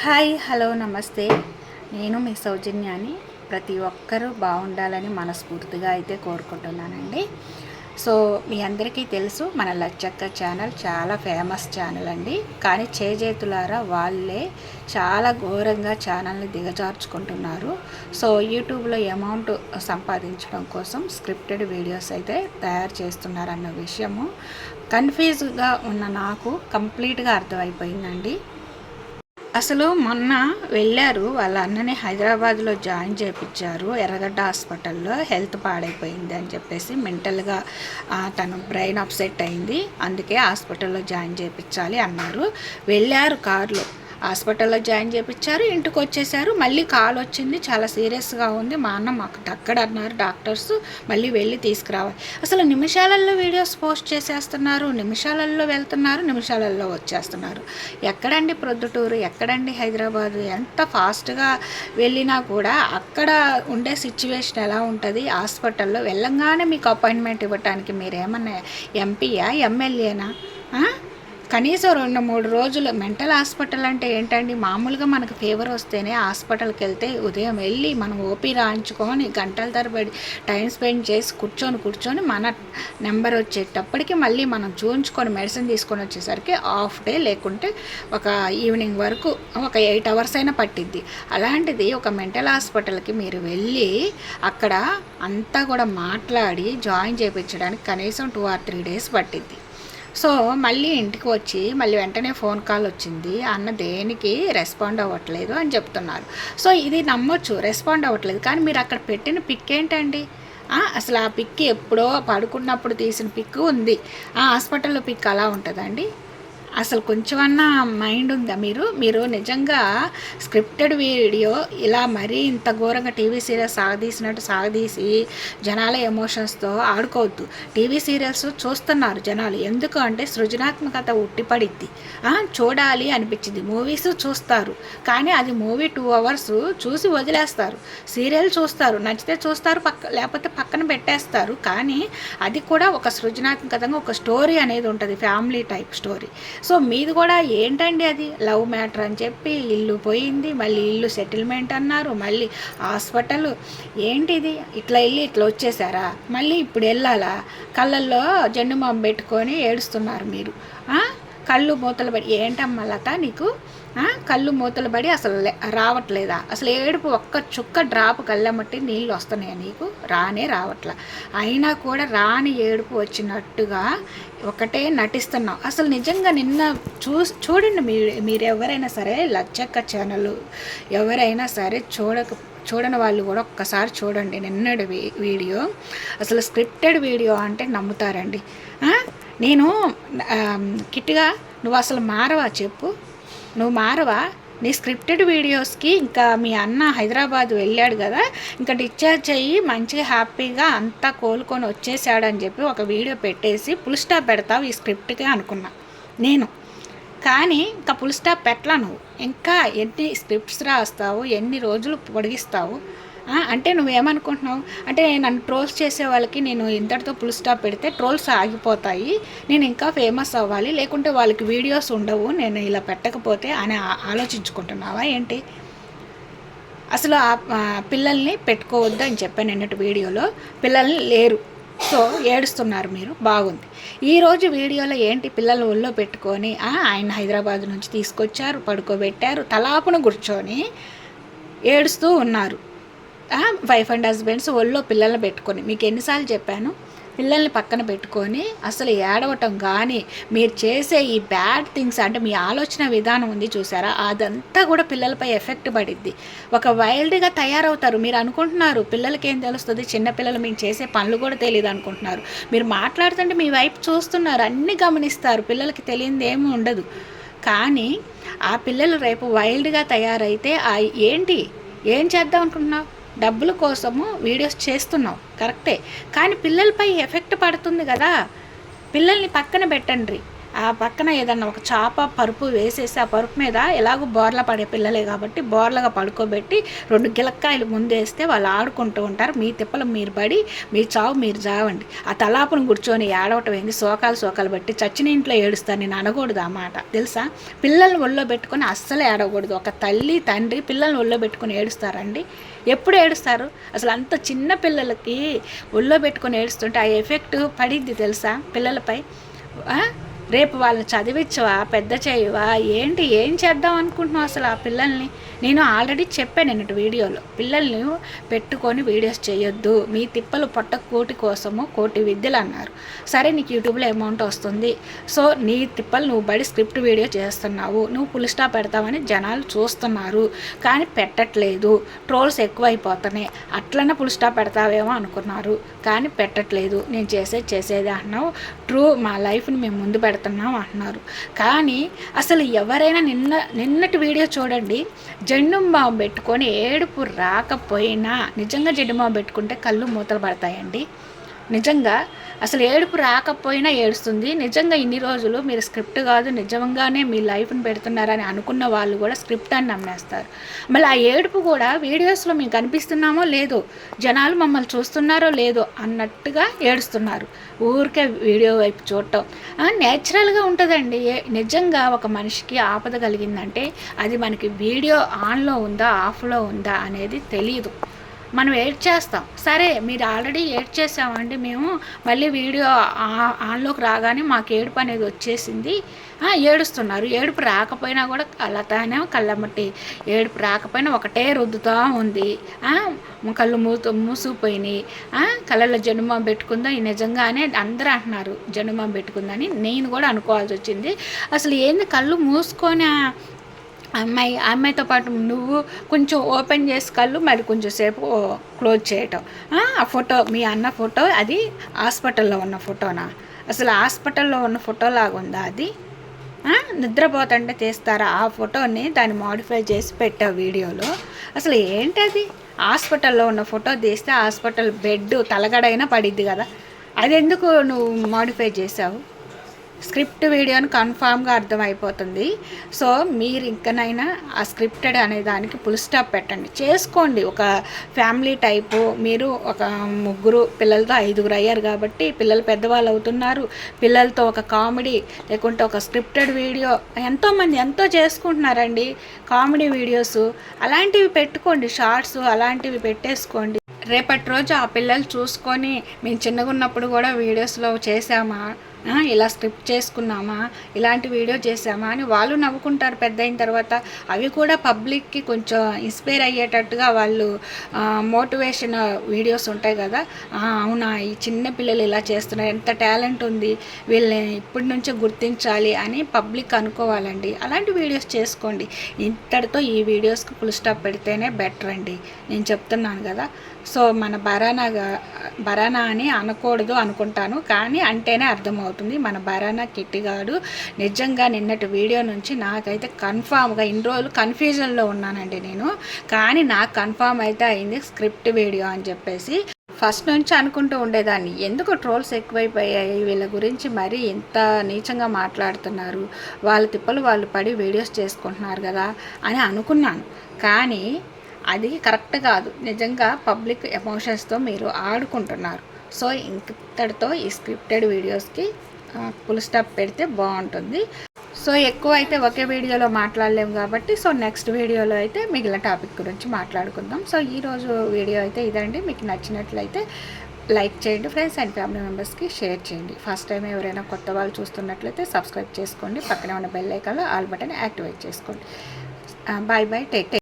Hi hello నమస్తే. నేను మీ సౌజన్యాన్ని. ప్రతి ఒక్కరూ బాగుండాలని మనస్ఫూర్తిగా అయితే కోరుకుంటున్నానండి. సో మీ అందరికీ తెలుసు, మన లచ్చక్క ఛానల్ చాలా ఫేమస్ ఛానల్ అండి. కానీ చేజేతులారా వాళ్ళే చాలా ఘోరంగా ఛానల్ని దిగజార్చుకుంటున్నారు. సో యూట్యూబ్లో అమౌంట్ సంపాదించడం కోసం స్క్రిప్టెడ్ వీడియోస్ అయితే తయారు చేస్తున్నారన్న విషయము కన్ఫ్యూజ్గా ఉన్న నాకు కంప్లీట్గా అర్థమైపోయిందండి. అసలు మొన్న వెళ్ళారు, వాళ్ళ అన్నని హైదరాబాద్లో జాయిన్ చేయించారు. ఎర్రగడ్డ హాస్పిటల్లో హెల్త్ పాడైపోయింది అని చెప్పేసి మెంటల్గా తను బ్రెయిన్ అప్సెట్ అయింది, అందుకే హాస్పిటల్లో జాయిన్ చేయించాలి అన్నారు. వెళ్ళారు కారులో, హాస్పిటల్లో జాయిన్ చేయించారు, ఇంటికి వచ్చేసారు. మళ్ళీ కాల్ వచ్చింది, చాలా సీరియస్గా ఉంది, మా అన్న మాకు అన్నారు డాక్టర్స్, మళ్ళీ వెళ్ళి తీసుకురావాలి. అసలు నిమిషాలలో వీడియోస్ పోస్ట్ చేసేస్తున్నారు, నిమిషాలలో వెళ్తున్నారు, నిమిషాలలో వచ్చేస్తున్నారు. ఎక్కడండి ప్రొద్దుటూరు, ఎక్కడండి హైదరాబాదు? ఎంత ఫాస్ట్గా వెళ్ళినా కూడా అక్కడ ఉండే సిచ్యువేషన్ ఎలా ఉంటుంది? హాస్పిటల్లో వెళ్ళంగానే మీకు అపాయింట్మెంట్ ఇవ్వటానికి మీరేమన్నా ఎంపీయా, ఎమ్మెల్యేనా? కనీసం 2-3 రోజులు. మెంటల్ హాస్పిటల్ అంటే ఏంటండి? మామూలుగా మనకు ఫీవర్ వస్తేనే హాస్పిటల్కి వెళ్తే ఉదయం వెళ్ళి మనం ఓపీ రాయించుకొని గంటల తరబడి టైం స్పెండ్ చేసి కూర్చొని మన నెంబర్ వచ్చేటప్పటికి మళ్ళీ మనం చూయించుకొని మెడిసిన్ తీసుకొని వచ్చేసరికి హాఫ్ డే, లేకుంటే ఒక ఈవినింగ్ వరకు ఒక 8 hours అయినా పట్టిద్ది. అలాంటిది ఒక మెంటల్ హాస్పిటల్కి మీరు వెళ్ళి అక్కడ అంతా కూడా మాట్లాడి జాయిన్ చేయించడానికి కనీసం 2 or 3 days పట్టిద్ది. సో మళ్ళీ ఇంటికి వచ్చి మళ్ళీ వెంటనే ఫోన్ కాల్ వచ్చింది, అన్న దేనికి రెస్పాండ్ అవ్వట్లేదు అని చెప్తున్నారు. సో ఇది నమ్మొచ్చు, రెస్పాండ్ అవ్వట్లేదు. కానీ మీరు అక్కడ పెట్టిన పిక్ ఏంటండి? అసలు ఆ పిక్ ఎప్పుడో పడుకున్నప్పుడు తీసిన పిక్ ఉంది, ఆ హాస్పిటల్లో పిక్ అలా ఉంటుందండి? అసలు కొంచెమన్నా మైండ్ ఉందా? మీరు నిజంగా స్క్రిప్టెడ్ వీడియో ఇలా మరీ ఇంత ఘోరంగా టీవీ సీరియల్స్ సాగదీసి జనాల ఎమోషన్స్తో ఆడుకోవద్దు. టీవీ సీరియల్స్ చూస్తున్నారు జనాలు, ఎందుకు అంటే సృజనాత్మకత ఉట్టిపడిద్ది, చూడాలి అనిపించింది. మూవీస్ చూస్తారు, కానీ అది మూవీ 2 hours చూసి వదిలేస్తారు. సీరియల్ చూస్తారు, నచ్చితే చూస్తారు, లేకపోతే పక్కన పెట్టేస్తారు. కానీ అది కూడా ఒక సృజనాత్మకంగా ఒక స్టోరీ అనేది ఉంటుంది, ఫ్యామిలీ టైప్ స్టోరీ. సో మీది కూడా ఏంటండి? అది లవ్ మ్యాటర్ అని చెప్పి ఇల్లు పోయింది, మళ్ళీ ఇల్లు సెటిల్మెంట్ అన్నారు, మళ్ళీ హాస్పిటల్. ఏంటిది? ఇట్లా వెళ్ళి ఇట్లా వచ్చేసారా? మళ్ళీ ఇప్పుడు వెళ్ళాలా? కళ్ళల్లో జెండు మామ పెట్టుకొని ఏడుస్తున్నారు మీరు. కళ్ళు మూతలు పడి ఏంటమ్మా లత నీకు? కళ్ళు మూతలు పడి అసలు రావట్లేదా? అసలు ఏడుపు ఒక్క చుక్క డ్రాప్ కళ్ళమ్మట్టి నీళ్ళు వస్తున్నాయా నీకు? రావట్లా. అయినా కూడా రాని ఏడుపు వచ్చినట్టుగా ఒకటే నటిస్తున్నావు. అసలు నిజంగా నిన్న చూడండి, మీరు ఎవరైనా సరే లచ్చక్క ఛానల్ ఎవరైనా సరే చూడని వాళ్ళు కూడా ఒక్కసారి చూడండి నిన్నటి వీడియో. అసలు స్క్రిప్టెడ్ వీడియో అంటే నమ్ముతారండి. నేను కిట్గా నువ్వు అసలు మారవా చెప్పు? నువ్వు మారవా? నీ స్క్రిప్టెడ్ వీడియోస్కి ఇంకా మీ అన్న హైదరాబాద్ వెళ్ళాడు కదా, ఇంకా డిశ్చార్జ్ అయ్యి మంచిగా హ్యాపీగా అంతా కోలుకొని వచ్చేసాడని చెప్పి ఒక వీడియో పెట్టేసి ఫుల్ స్టాప్ పెడతావు ఈ స్క్రిప్ట్కే అనుకున్నా నేను. కానీ ఇంకా ఫుల్ స్టాప్ పెట్టలా నువ్వు. ఇంకా ఎన్ని స్క్రిప్ట్స్ రాస్తావు, ఎన్ని రోజులు పొడిగిస్తావు? అంటే నువ్వేమనుకుంటున్నావు అంటే నన్ను ట్రోల్స్ చేసే వాళ్ళకి నేను ఇంతటితో ఫుల్ స్టాప్ పెడితే ట్రోల్స్ ఆగిపోతాయి, నేను ఇంకా ఫేమస్ అవ్వాలి, లేకుంటే వాళ్ళకి వీడియోస్ ఉండవు నేను ఇలా పెట్టకపోతే అని ఆలోచించుకుంటున్నావా ఏంటి? అసలు ఆ పిల్లల్ని పెట్టుకోవద్దు అని చెప్పాను నిన్నటి వీడియోలో. పిల్లల్ని లేరు, సో ఏడుస్తున్నారు మీరు, బాగుంది. ఈరోజు వీడియోలో ఏంటి? పిల్లలు ఒళ్ళో పెట్టుకొని ఆయన హైదరాబాద్ నుంచి తీసుకొచ్చారు, పడుకోబెట్టారు, తలాపును కూర్చొని ఏడుస్తూ ఉన్నారు. వైఫ్ అండ్ హస్బెండ్స్ ఒళ్ళో పిల్లల్ని పెట్టుకొని. మీకు ఎన్నిసార్లు చెప్పాను? పిల్లల్ని పక్కన పెట్టుకొని అసలు ఏడవటం కానీ మీరు చేసే ఈ బ్యాడ్ థింగ్స్ అంటే మీ ఆలోచన విధానం ఉంది చూసారా, అదంతా కూడా పిల్లలపై ఎఫెక్ట్ పడిద్ది. ఒక వైల్డ్గా తయారవుతారు. మీరు అనుకుంటున్నారు పిల్లలకి ఏం తెలుస్తుంది, చిన్నపిల్లలు మీకు చేసే పనులు కూడా తెలియదు అనుకుంటున్నారు. మీరు మాట్లాడుతుంటే మీ వైపు చూస్తున్నారు, అన్నీ గమనిస్తారు, పిల్లలకి తెలియనిది ఏమీ ఉండదు. కానీ ఆ పిల్లలు రేపు వైల్డ్గా తయారైతే ఏం చేద్దాం అనుకుంటున్నావు? డబ్బుల కోసము వీడియోస్ చేస్తున్నావు కరెక్టే, కానీ పిల్లలపై ఎఫెక్ట్ పడుతుంది కదా. పిల్లల్ని పక్కన పెట్టండి. ఆ పక్కన ఏదన్నా ఒక చాప పరుపు వేసేసి ఆ పరుపు మీద ఎలాగో బోర్ల పడే పిల్లలే కాబట్టి బోర్లగా పడుకోబెట్టి 2 గిలక్కాయలు ముందేస్తే వాళ్ళు ఆడుకుంటూ ఉంటారు. మీ తిప్పలు మీరు పడి మీ చావు మీరు చావండి. ఆ తలాపును కూర్చొని ఏడవటం ఏంది, శోకాలు బట్టి చచ్చిన ఇంట్లో ఏడుస్తారు. నేను అనకూడదు ఆ మాట తెలుసా. పిల్లల్ని ఒళ్ళో పెట్టుకొని అస్సలు ఏడవకూడదు. ఒక తల్లి తండ్రి పిల్లల్ని ఒళ్ళో పెట్టుకొని ఏడుస్తారండి? ఎప్పుడు ఏడుస్తారు? అసలు అంత చిన్న పిల్లలకి ఒళ్ళో పెట్టుకొని ఏడుస్తుంటే ఆ ఎఫెక్ట్ పడిద్ది తెలుసా పిల్లలపై. రేపు వాళ్ళని చదివించవా, పెద్ద చేయవా, ఏంటి, ఏం చేద్దాం అనుకుంటున్నావు అసలు ఆ పిల్లల్ని? నేను ఆల్రెడీ చెప్పాను నిన్నటి వీడియోలో, పిల్లల్ని పెట్టుకొని వీడియోస్ చేయొద్దు, మీ తిప్పలు పొట్ట కోటి కోసము కోటి విద్యలు అన్నారు. సరే నీకు యూట్యూబ్లో అమౌంట్ వస్తుంది, సో నీ తిప్పలు నువ్వు బడి స్క్రిప్ట్ వీడియో చేస్తున్నావు, నువ్వు ఫుల్ స్టాప్ పెడతావని జనాలు చూస్తున్నారు కానీ పెట్టట్లేదు. ట్రోల్స్ ఎక్కువైపోతున్నాయి, అట్లనే ఫుల్ స్టాప్ పెడతావేమో అనుకున్నారు కానీ పెట్టట్లేదు. నేను చేసేది అంటున్నావు, ట్రూ మా లైఫ్ని మేము ముందు పెడుతున్నాం అంటున్నారు. కానీ అసలు ఎవరైనా నిన్నటి వీడియో చూడండి, జెండుం బాంబు పెట్టుకొని ఏడుపు రాకపోయినా, నిజంగా జెండుం బాంబు పెట్టుకుంటే కళ్ళు మూతలు పడతాయండి. నిజంగా అసలు ఏడుపు రాకపోయినా ఏడుస్తుంది. నిజంగా ఇన్ని రోజులు మీరు స్క్రిప్ట్ కాదు నిజంగానే మీ లైఫ్ని పెడుతున్నారని అనుకున్న వాళ్ళు కూడా స్క్రిప్ట్ అని నమ్మేస్తారు. మళ్ళీ ఆ ఏడుపు కూడా వీడియోస్లో మేము కనిపిస్తున్నామో లేదో, జనాలు మమ్మల్ని చూస్తున్నారో లేదో అన్నట్టుగా ఏడుస్తున్నారు. ఊరికే వీడియో వైపు చూడటం నేచురల్గా ఉంటుందండి. నిజంగా ఒక మనిషికి ఆపద కలిగిందంటే అది మనకి వీడియో ఆన్లో ఉందా ఆఫ్లో ఉందా అనేది తెలియదు. మనం ఎడిట్ చేస్తాం, సరే మీరు ఆల్రెడీ ఎడిట్ చేసామండి మేము, మళ్ళీ వీడియో ఆన్లోకి రాగానే మాకు ఏడుపు అనేది వచ్చేసింది, ఏడుస్తున్నారు. ఏడుపు రాకపోయినా కూడా కళ్ళతానే కళ్ళమ్మటి ఏడుపు రాకపోయినా ఒకటే రుద్దుతూ ఉంది, కళ్ళు మూసుకుపోయినాయి, కళ్ళల్లో జనుమం పెట్టుకుందా. నిజంగానే అందరూ అంటున్నారు జనుమం పెట్టుకుందని, నేను కూడా అనుకోవాల్సి వచ్చింది. అసలు ఏంది కళ్ళు మూసుకొని అమ్మాయితో పాటు నువ్వు కొంచెం ఓపెన్ చేసి కళ్ళు మరి కొంచెం సేపు క్లోజ్ చేయటం. ఆ ఫోటో మీ అన్న ఫోటో, అది హాస్పిటల్లో ఉన్న ఫోటోనా? అసలు హాస్పిటల్లో ఉన్న ఫోటో లాగా ఉందా అది? నిద్రపోతుంటే తీస్తారా ఆ ఫోటోని? దాన్ని మోడిఫై చేసి పెట్టావు వీడియోలో. అసలు ఏంటది? హాస్పిటల్లో ఉన్న ఫోటో తీస్తే హాస్పిటల్ బెడ్ తలగడైనా పడిద్ది కదా, అది ఎందుకు నువ్వు మోడిఫై చేసావు? స్క్రిప్ట్ వీడియోని కన్ఫామ్గా అర్థమైపోతుంది. సో మీరు ఇంకనైనా ఆ స్క్రిప్టెడ్ అనే దానికి ఫుల్ స్టాప్ పెట్టండి, చేసుకోండి. ఒక ఫ్యామిలీ టైపు, మీరు ఒక 3 పిల్లలతో 5 అయ్యారు కాబట్టి పిల్లలు పెద్దవాళ్ళు అవుతున్నారు, పిల్లలతో ఒక కామెడీ లేకుంటే ఒక స్క్రిప్టెడ్ వీడియో ఎంతోమంది ఎంతో చేసుకుంటున్నారండి కామెడీ వీడియోస్. అలాంటివి పెట్టుకోండి, షార్ట్స్ అలాంటివి పెట్టేసుకోండి. రేపటి రోజు ఆ పిల్లలు చూసుకొని మేము చిన్నగా ఉన్నప్పుడు కూడా వీడియోస్లో చేసామా, ఇలా స్క్రిప్ట్ చేసుకున్నామా, ఇలాంటి వీడియో చేసామా అని వాళ్ళు నవ్వుకుంటారు పెద్ద అయిన తర్వాత. అవి కూడా పబ్లిక్కి కొంచెం ఇన్స్పైర్ అయ్యేటట్టుగా వాళ్ళు మోటివేషన్ వీడియోస్ ఉంటాయి కదా, అవునా ఈ చిన్న పిల్లలు ఇలా చేస్తున్నారు, ఎంత టాలెంట్ ఉంది, వీళ్ళని ఇప్పటి నుంచే గుర్తించాలి అని పబ్లిక్ అనుకోవాలండి. అలాంటి వీడియోస్ చేసుకోండి. ఇంతటితో ఈ వీడియోస్కి ఫుల్ స్టాప్ పెడితేనే బెటర్ అండి, నేను చెప్తున్నాను కదా. సో మన బరానా అని అనకూడదు అనుకుంటాను, కానీ అంటేనే అర్థమవుతుంది. మన బరానా కిట్టిగాడు నిజంగా నిన్నటి వీడియో నుంచి నాకైతే కన్ఫామ్గా, ఇన్ని రోజులు కన్ఫ్యూజన్లో ఉన్నానండి నేను, కానీ నాకు కన్ఫామ్ అయితే అయింది స్క్రిప్ట్ వీడియో అని చెప్పేసి. ఫస్ట్ నుంచి అనుకుంటూ ఉండేదాన్ని, ఎందుకు ట్రోల్స్ ఎక్కువైపోయాయి, వీళ్ళ గురించి మరీ ఇంత నీచంగా మాట్లాడుతున్నారు, వాళ్ళ తిప్పలు వాళ్ళు పడి వీడియోస్ చేసుకుంటున్నారు కదా అని అనుకున్నాను. కానీ అది కరెక్ట్ కాదు. నిజంగా పబ్లిక్ ఎమోషన్స్తో మీరు ఆడుకుంటున్నారు. సో ఇంతటితో ఈ స్క్రిప్టెడ్ వీడియోస్కి ఫుల్ స్టాప్ పెడితే బాగుంటుంది. సో ఎక్కువ అయితే ఒకే వీడియోలో మాట్లాడలేము కాబట్టి, సో నెక్స్ట్ వీడియోలో అయితే మిగిలిన టాపిక్ గురించి మాట్లాడుకుందాం. సో ఈరోజు వీడియో అయితే ఇదండి. మీకు నచ్చినట్లయితే లైక్ చేయండి, ఫ్రెండ్స్ అండ్ ఫ్యామిలీ మెంబర్స్కి షేర్ చేయండి. ఫస్ట్ టైం ఎవరైనా కొత్త వాళ్ళు చూస్తున్నట్లయితే సబ్స్క్రైబ్ చేసుకోండి, పక్కనే ఉన్న బెల్ ఐకాన్లో ఆల్ బటన్ యాక్టివేట్ చేసుకోండి. Bye bye, take care.